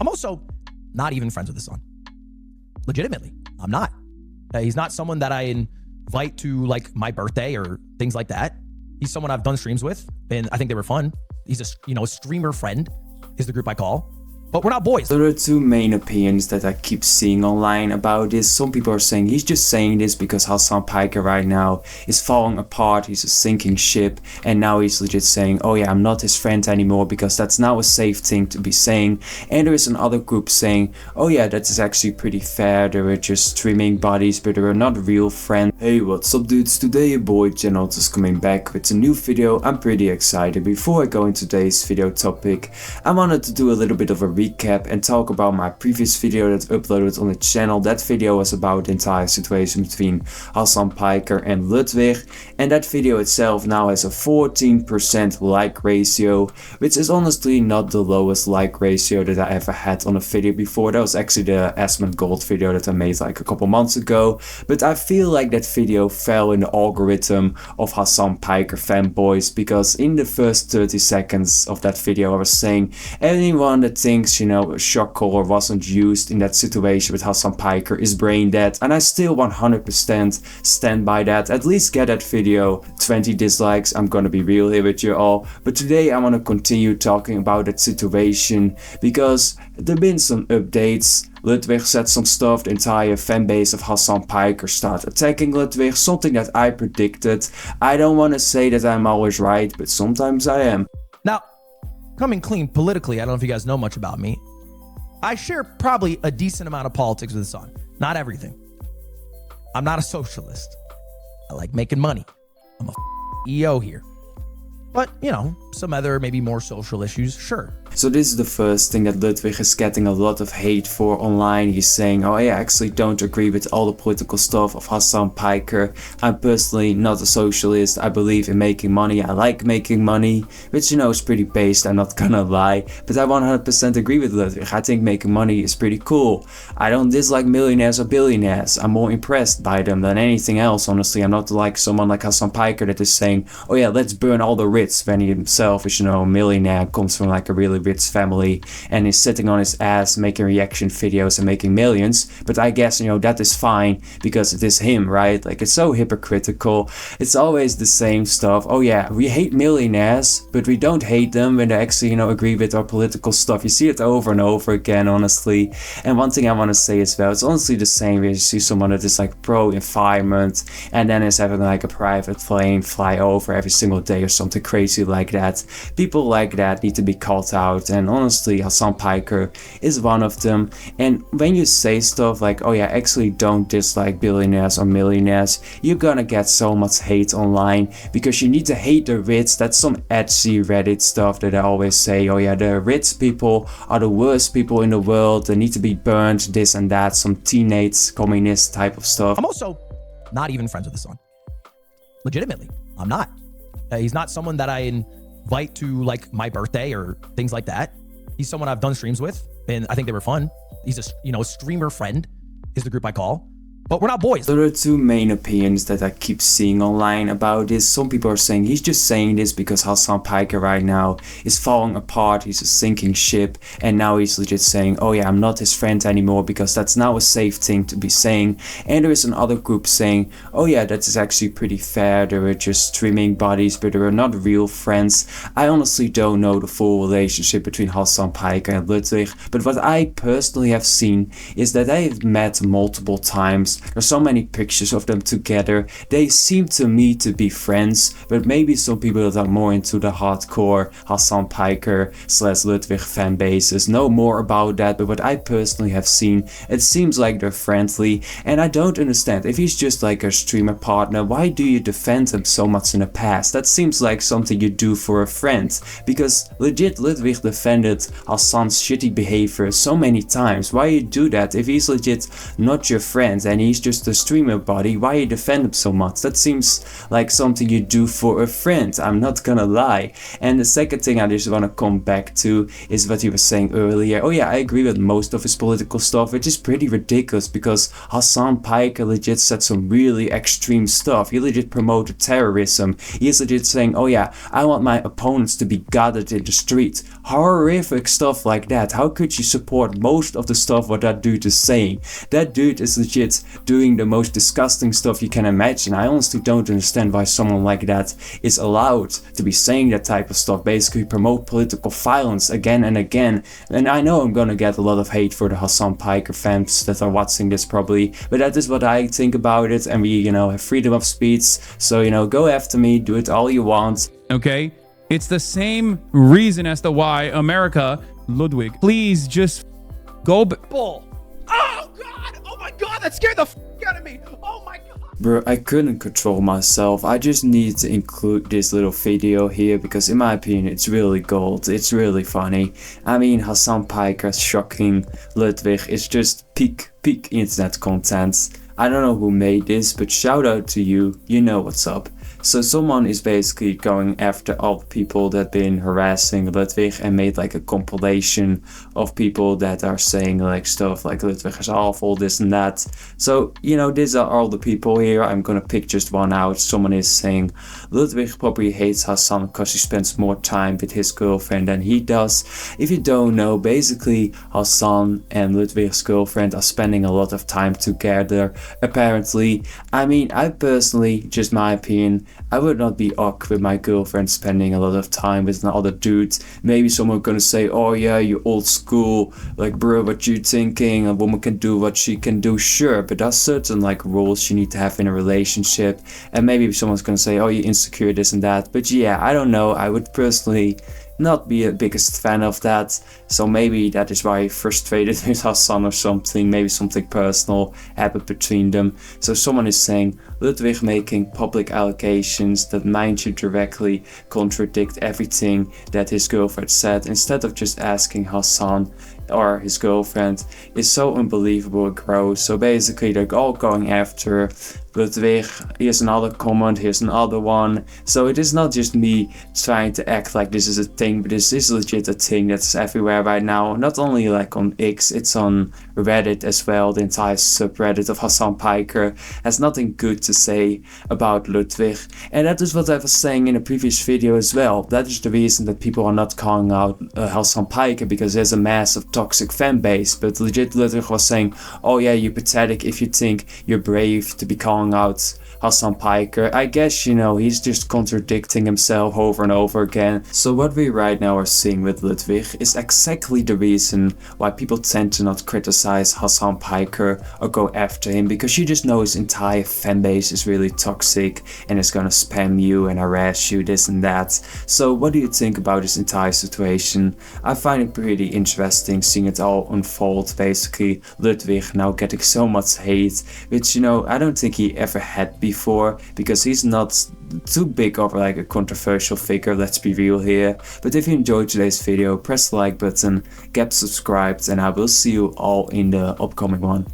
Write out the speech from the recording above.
I'm also not even friends with his son. Legitimately, I'm not. He's not someone that I invite to like my birthday or things like that. He's someone I've done streams with, and I think they were fun. He's a streamer friend is the group I call. But we're not boys. There are two main opinions that I keep seeing online about this. Some people are saying he's just saying this because Hassan Piker right now is falling apart, he's a sinking ship, and now he's legit saying, oh yeah, I'm not his friend anymore because that's now a safe thing to be saying. And there is another group saying, oh yeah, that is actually pretty fair, they were just streaming buddies but they were not real friends. Hey, what's up dudes, today your boy GenNot is coming back with a new video. I'm pretty excited. Before I go into today's video topic, I wanted to do a little bit of a recap and talk about my previous video that uploaded on the channel. That video was about the entire situation between Hassan Piker and Ludwig, and that video itself now has a 14% like ratio, which is honestly not the lowest like ratio that I ever had on a video before. That was actually the Asmund Gold video that I made like a couple months ago, but I feel like that video fell in the algorithm of Hassan Piker fanboys, because in the first 30 seconds of that video I was saying anyone that thinks, you know, a shock collar wasn't used in that situation with Hassan Piker is brain dead, and I still 100% stand by that. At least get that video 20 dislikes, I'm gonna be real here with you all. But today I want to continue talking about that situation because there have been some updates. Ludwig said some stuff, the entire fanbase of Hassan Piker started attacking Ludwig, something that I predicted. I don't want to say that I'm always right, but sometimes I am. Now, coming clean politically, I don't know if you guys know much about me. I share probably a decent amount of politics with his son. Not everything. I'm not a socialist. I like making money. I'm a EO here. But, you know, some other maybe more social issues, sure. So this is the first thing that Ludwig is getting a lot of hate for online. He's saying, oh yeah, I actually don't agree with all the political stuff of Hassan Piker. I'm personally not a socialist. I believe in making money. I like making money, which, you know, is pretty based, I'm not gonna lie. But I 100% agree with Ludwig. I think making money is pretty cool. I don't dislike millionaires or billionaires. I'm more impressed by them than anything else, honestly. I'm not like someone like Hassan Piker that is saying, oh yeah, let's burn all the rich, when he himself is, you know, a millionaire, comes from like a really rich family and is sitting on his ass making reaction videos and making millions. But I guess, you know, that is fine because it is him, right? Like, it's so hypocritical. It's always the same stuff. Oh yeah, we hate millionaires, but we don't hate them when they actually, you know, agree with our political stuff. You see it over and over again, honestly. And one thing I want to say as well, it's honestly the same when you see someone that is like pro environment and then is having like a private plane fly over every single day or something crazy like that. People like that need to be called out, and honestly Hassan Piker is one of them. And when you say stuff like, oh yeah, actually don't dislike billionaires or millionaires, you're gonna get so much hate online because you need to hate the rich. That's some edgy Reddit stuff that I always say, oh yeah, the rich people are the worst people in the world, they need to be burned, this and that, some teenage communist type of stuff. I'm also not even friends with his son. Legitimately, I'm not. He's not someone that I invite to like my birthday or things like that. He's someone I've done streams with, and I think they were fun. He's a streamer friend is the group I call. But we're not boys. There are two main opinions that I keep seeing online about this. Some people are saying he's just saying this because Hassan Piker right now is falling apart, he's a sinking ship, and now he's legit saying, oh yeah, I'm not his friend anymore because that's now a safe thing to be saying. And there is another group saying, oh yeah, that is actually pretty fair, they were just streaming buddies but they were not real friends. I honestly don't know the full relationship between Hassan Piker and Ludwig, but what I personally have seen is that they have met multiple times. There's so many pictures of them together. They seem to me to be friends, but maybe some people that are more into the hardcore Hassan Piker / Ludwig fan bases know more about that. But what I personally have seen, it seems like they're friendly, and I don't understand. If he's just like a streamer partner, why do you defend him so much in the past? That seems like something you do for a friend, because legit Ludwig defended Hassan's shitty behavior so many times. Why you do that if he's legit not your friend and he he's just a streamer buddy. Why you defend him so much? That seems like something you do for a friend, I'm not gonna lie. And the second thing I just want to come back to is what he was saying earlier. Oh yeah, I agree with most of his political stuff, which is pretty ridiculous because Hassan Piker legit said some really extreme stuff. He legit promoted terrorism. He's legit saying, oh yeah, I want my opponents to be gutted in the street. Horrific stuff like that. How could you support most of the stuff what that dude is saying? That dude is legit doing the most disgusting stuff you can imagine. I honestly don't understand why someone like that is allowed to be saying that type of stuff, basically promote political violence again and again. And I know I'm gonna get a lot of hate for the Hassan Piker fans that are watching this probably, but that is what I think about it, and we, you know, have freedom of speech, so, you know, go after me, do it all you want. Okay? It's the same reason as to why America, Ludwig, please just go Bull. Oh God! Oh my God! That scared the f out of me! Oh my God! Bro, I couldn't control myself. I just needed to include this little video here because in my opinion it's really gold. It's really funny. I mean, Hassan Piker shocking Ludwig is just peak internet content. I don't know who made this, but shout out to you. You know what's up. So someone is basically going after all the people that been harassing Ludwig and made like a compilation of people that are saying like stuff like Ludwig is awful, this and that. So, you know, these are all the people here. I'm gonna pick just one out. Someone is saying Ludwig probably hates Hassan because he spends more time with his girlfriend than he does. If you don't know, basically Hassan and Ludwig's girlfriend are spending a lot of time together, apparently. I mean, I personally, just my opinion, I would not be awkward with my girlfriend spending a lot of time with another dude. Maybe someone gonna say, oh yeah, you old school, like bro, what you thinking, a woman can do what she can do, sure, but there's certain like rules you need to have in a relationship. And maybe someone's gonna say, oh, you're insecure, this and that, but yeah, I don't know, I would personally not be a biggest fan of that, so maybe that is why he frustrated with Hassan or something, maybe something personal happened between them. So someone is saying Ludwig making public allegations that mind you directly contradict everything that his girlfriend said, instead of just asking Hassan or his girlfriend, is so unbelievable and gross. So basically they're all going after Ludwig. Here's another comment, here's another one. So it is not just me trying to act like this is a thing, but this is legit a thing that's everywhere right now. Not only like on X, it's on Reddit as well. The entire subreddit of Hassan Piker has nothing good to say about Ludwig. And that is what I was saying in a previous video as well. That is the reason that people are not calling out Hassan Piker, because there's a massive toxic fan base. But legit Ludwig was saying, oh yeah, you're pathetic if you think you're brave to be calling out Hassan Piker. I guess, you know, he's just contradicting himself over and over again. So what we right now are seeing with Ludwig is exactly the reason why people tend to not criticize Hassan Piker or go after him, because you just know his entire fanbase is really toxic and is gonna spam you and harass you, this and that. So what do you think about this entire situation? I find it pretty interesting seeing it all unfold. Basically Ludwig now getting so much hate, which, you know, I don't think he ever had before, because he's not too big of like a controversial figure, let's be real here. But if you enjoyed today's video, press the like button, get subscribed, and I will see you all in the upcoming one.